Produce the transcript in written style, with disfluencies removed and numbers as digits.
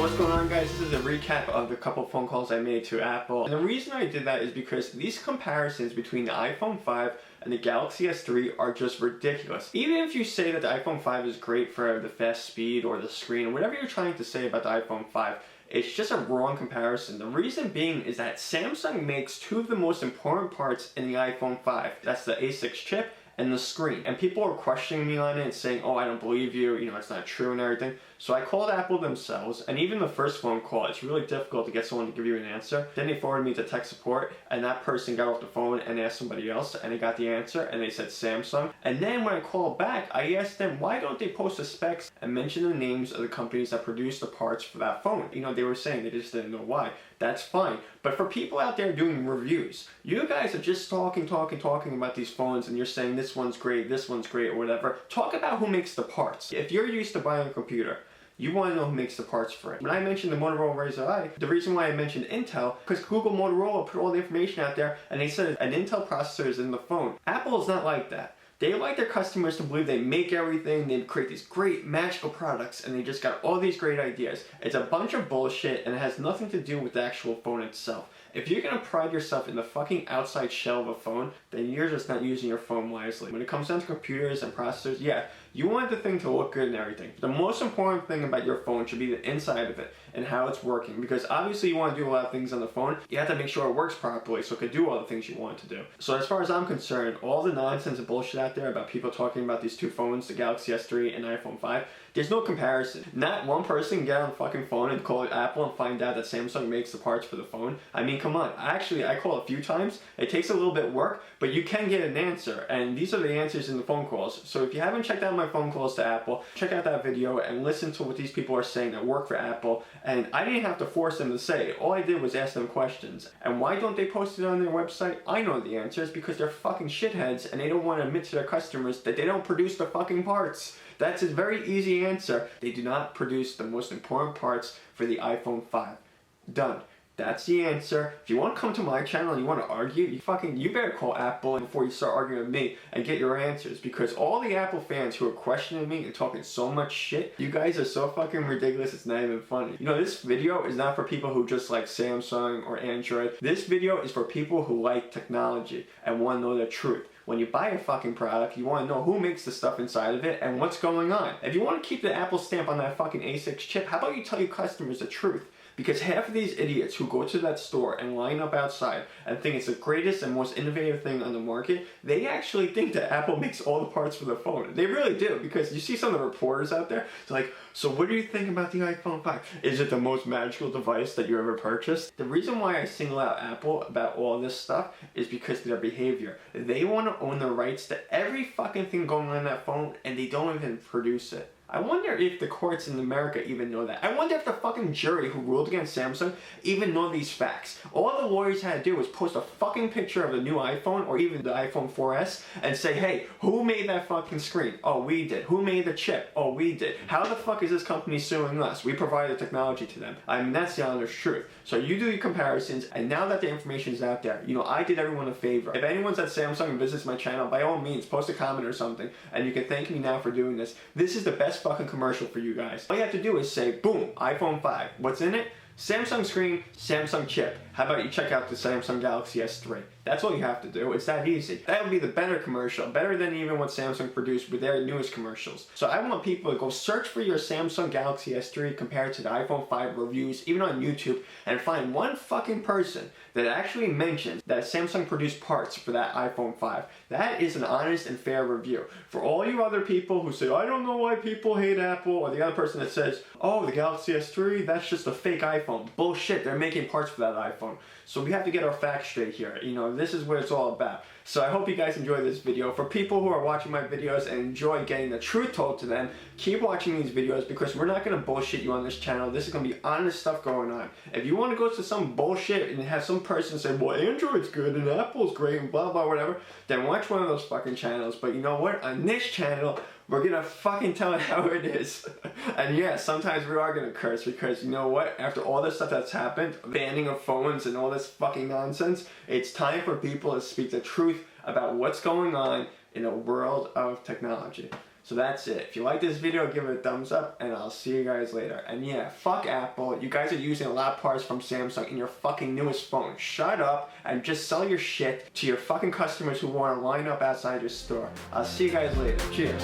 What's going on, guys? This is a recap of the couple phone calls I made to Apple. And the reason I did that is because these comparisons between the iPhone 5 and the Galaxy S3 are just ridiculous. Even if you say that the iPhone 5 is great for the fast speed or the screen, or whatever you're trying to say about the iPhone 5, it's just a wrong comparison. The reason being is that Samsung makes two of the most important parts in the iPhone 5. That's the A6 chip and the screen. And people are questioning me on it and saying, oh, I don't believe you, it's not true and everything. So I called Apple themselves, and even the first phone call, it's really difficult to get someone to give you an answer. Then they forwarded me to tech support, and that person got off the phone and asked somebody else, and they got the answer, and they said Samsung. And then when I called back, I asked them, why don't they post the specs and mention the names of the companies that produce the parts for that phone? They were saying they just didn't know why. That's fine. But for people out there doing reviews, you guys are just talking about these phones, and you're saying this one's great, or whatever. Talk about who makes the parts. If you're used to buying a computer, you want to know who makes the parts for it. When I mentioned the Motorola Razr I, the reason why I mentioned Intel, because Google Motorola put all the information out there, and they said an Intel processor is in the phone. Apple is not like that. They like their customers to believe they make everything, they create these great magical products, and they just got all these great ideas. It's a bunch of bullshit, and it has nothing to do with the actual phone itself. If you're gonna pride yourself in the fucking outside shell of a phone, then you're just not using your phone wisely. When it comes down to computers and processors, yeah, you want the thing to look good and everything. The most important thing about your phone should be the inside of it and how it's working, because obviously you want to do a lot of things on the phone. You have to make sure it works properly so it can do all the things you want to do. So as far as I'm concerned, all the nonsense and bullshit out there about people talking about these two phones, the Galaxy S3 and iPhone 5, there's no comparison. Not one person can get on the fucking phone and call it Apple and find out that Samsung makes the parts for the phone. I mean, come on. I call a few times. It takes a little bit of work, but you can get an answer, and these are the answers in the phone calls. So if you haven't checked out my phone calls to Apple, check out that video and listen to what these people are saying that work for Apple. And I didn't have to force them to say it. All I did was ask them questions. And why don't they post it on their website? I know the answers, because they're fucking shitheads and they don't want to admit to their customers that they don't produce the fucking parts. That's a very easy answer. They do not produce the most important parts for the iPhone 5. Done. That's the answer. If you want to come to my channel and you want to argue, you better call Apple before you start arguing with me and get your answers, because all the Apple fans who are questioning me and talking so much shit, you guys are so fucking ridiculous, it's not even funny. This video is not for people who just like Samsung or Android. This video is for people who like technology and want to know the truth. When you buy a fucking product, you want to know who makes the stuff inside of it and what's going on. If you want to keep the Apple stamp on that fucking A6 chip, how about you tell your customers the truth? Because half of these idiots who go to that store and line up outside and think it's the greatest and most innovative thing on the market, they actually think that Apple makes all the parts for the phone. They really do, because you see some of the reporters out there, it's like, so what do you think about the iPhone 5? Is it the most magical device that you ever purchased? The reason why I single out Apple about all this stuff is because of their behavior. They want to own the rights to every fucking thing going on in that phone, and they don't even produce it. I wonder if the courts in America even know that. I wonder if the fucking jury who ruled against Samsung even know these facts. All the lawyers had to do was post a fucking picture of the new iPhone or even the iPhone 4S and say, hey, who made that fucking screen? Oh, we did. Who made the chip? Oh, we did. How the fuck is this company suing us? We provided technology to them. I mean, that's the honest truth. So you do your comparisons, and now that the information is out there, I did everyone a favor. If anyone's at Samsung and visits my channel, by all means, post a comment or something, and you can thank me now for doing this. This is the best fucking commercial for you guys. All you have to do is say, boom, iPhone 5. What's in it? Samsung screen, Samsung chip. How about you check out the Samsung Galaxy S3? That's all you have to do. It's that easy. That would be the better commercial, better than even what Samsung produced with their newest commercials. So I want people to go search for your Samsung Galaxy S3 compared to the iPhone 5 reviews, even on YouTube, and find one fucking person that actually mentions that Samsung produced parts for that iPhone 5. That is an honest and fair review. For all you other people who say, I don't know why people hate Apple, or the other person that says, oh, the Galaxy S3, that's just a fake iPhone. Bullshit, they're making parts for that iPhone. So we have to get our facts straight here. This is what it's all about. So I hope you guys enjoy this video. For people who are watching my videos and enjoy getting the truth told to them, keep watching these videos, because we're not going to bullshit you on this channel. This is going to be honest stuff going on. If you want to go to some bullshit and have some person say, well, Android's good and Apple's great and blah, blah, whatever, then watch one of those fucking channels. But you know what? On this channel, we're gonna fucking tell it how it is. And yeah, sometimes we are gonna curse, because you know what? After all this stuff that's happened, banning of phones and all this fucking nonsense, it's time for people to speak the truth about what's going on in a world of technology. So that's it. If you like this video, give it a thumbs up, and I'll see you guys later. And yeah, fuck Apple. You guys are using a lot of parts from Samsung in your fucking newest phone. Shut up and just sell your shit to your fucking customers who want to line up outside your store. I'll see you guys later. Cheers.